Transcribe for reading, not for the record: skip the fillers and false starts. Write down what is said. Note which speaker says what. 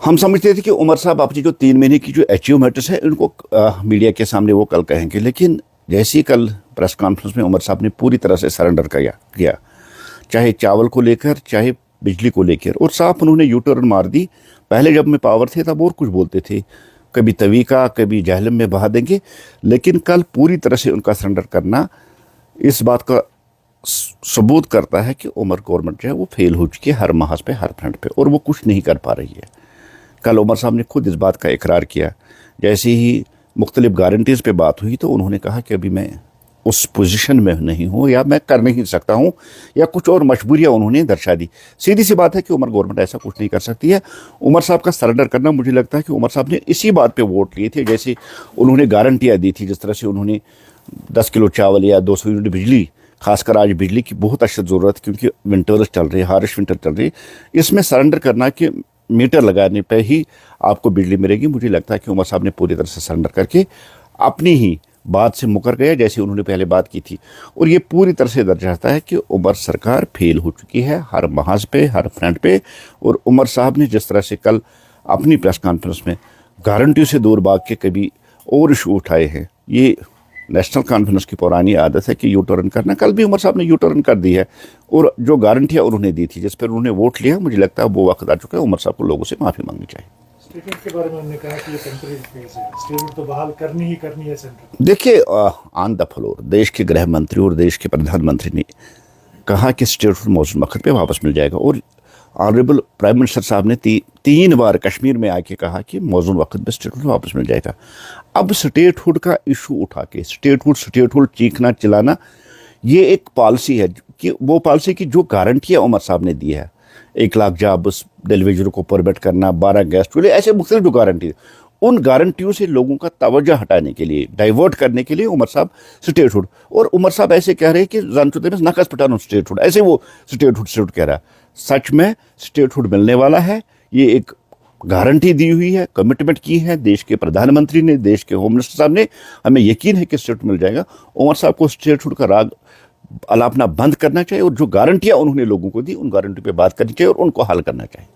Speaker 1: हम समझते थे कि उमर साहब अपनी जो 3 महीने की जो अचीवमेंट्स है उनको मीडिया के सामने वो कल कहेंगे, लेकिन जैसे ही कल प्रेस कॉन्फ्रेंस में उमर साहब ने पूरी तरह से सरेंडर किया, चाहे चावल को लेकर चाहे बिजली को लेकर, और साफ उन्होंने यू टर्न मार दी। पहले जब में पावर थे तब और कुछ बोलते थे, कभी तवी का कभी जहलम में बहा देंगे, लेकिन कल पूरी तरह से उनका सरेंडर करना इस बात का सबूत करता है कि उमर गवर्नमेंट जो है वो फेल हो चुकी है हर महाज पे, हर फ्रंट पे, और वो कुछ नहीं कर पा रही है। कल उमर साहब ने खुद इस बात का इकरार किया। जैसे ही मुख्तलिफ गारंटीज़ पे बात हुई तो उन्होंने कहा कि अभी मैं उस पोजीशन में नहीं हूँ या मैं कर नहीं सकता हूँ, या कुछ और मजबूरियाँ उन्होंने दर्शा दी। सीधी सी बात है कि उमर गवर्नमेंट ऐसा कुछ नहीं कर सकती है। उमर साहब का सरेंडर करना, मुझे लगता है कि उमर साहब ने इसी बात पे वोट लिए थे, जैसे उन्होंने गारंटियाँ दी थी, जिस तरह से उन्होंने 10 किलो चावल या 200 यूनिट बिजली, खासकर आज बिजली की बहुत अशद ज़रूरत है क्योंकि विंटर्स चल रहे, हारिश विंटर चल रही, इसमें सरेंडर करना कि मीटर लगाने पे ही आपको बिजली मिलेगी, मुझे लगता है कि उमर साहब ने पूरी तरह से सरेंडर करके अपनी ही बात से मुकर गया जैसे उन्होंने पहले बात की थी। और ये पूरी तरह से दर्शाता है कि उमर सरकार फेल हो चुकी है हर महाज पे, हर फ्रंट पे। और उमर साहब ने जिस तरह से कल अपनी प्रेस कॉन्फ्रेंस में गारंटी से दूर भाग के कभी और इशू उठाए हैं, ये नेशनल कॉन्फ्रेंस की पुरानी आदत है कि यू टर्न करना। कल भी उमर साहब ने यू टर्न कर दी है, और जो गारंटियाँ उन्होंने दी थी जिस पर उन्होंने वोट लिया, मुझे लगता है वो वक्त आ चुका है उमर साहब को लोगों से माफ़ी मांगनी चाहिए।
Speaker 2: स्टेटमेंट के बारे में उन्होंने कहा कि ये टेम्परेरी फेज है, स्टेटमेंट तो बहाल करनी ही करनी है सेंटर।
Speaker 1: देखिए, ऑन द फ्लोर देश के गृह मंत्री और देश के प्रधानमंत्री ने कहा कि स्टेटहुड मौजूद वक्त पे वापस मिल जाएगा, और ऑनरेबल प्राइम मिनिस्टर साहब ने 3 बार कश्मीर में आके कहा कि मौजूद वक्त में स्टेटहुड वापस मिल जाएगा। अब स्टेटहुड का इशू उठा के स्टेटहुड चीखना चिल्लाना, ये एक पॉलिसी है कि वो पॉलिसी की जो गारंटियाँ उमर साहब ने दी है, 1 लाख जॉब्स, डेलीवेजरों को परमिट करना, 12 गैस चूल्हे, ऐसे मुख्तलिफ जो गारंटी, उन गारंटियों से लोगों का तवज्जो हटाने के लिए, डाइवर्ट करने के लिए उमर साहब स्टेटहुड, और उमर साहब ऐसे कह रहे हैं कि जानचुते में नकस पटानो स्टेटहुड, ऐसे वो स्टेटहुड कह रहा है। सच में स्टेटहुड मिलने वाला है, ये एक गारंटी दी हुई है, कमिटमेंट की है देश के प्रधानमंत्री ने, देश के होम मिनिस्टर साहब ने, हमें यकीन है कि स्टेटहुड मिल जाएगा। उमर साहब को स्टेटहुड का राग अलापना बंद करना चाहिए, और जो गारंटियां उन्होंने लोगों को दी उन गारंटी पे बात करनी चाहिए और उनको हल करना चाहिए।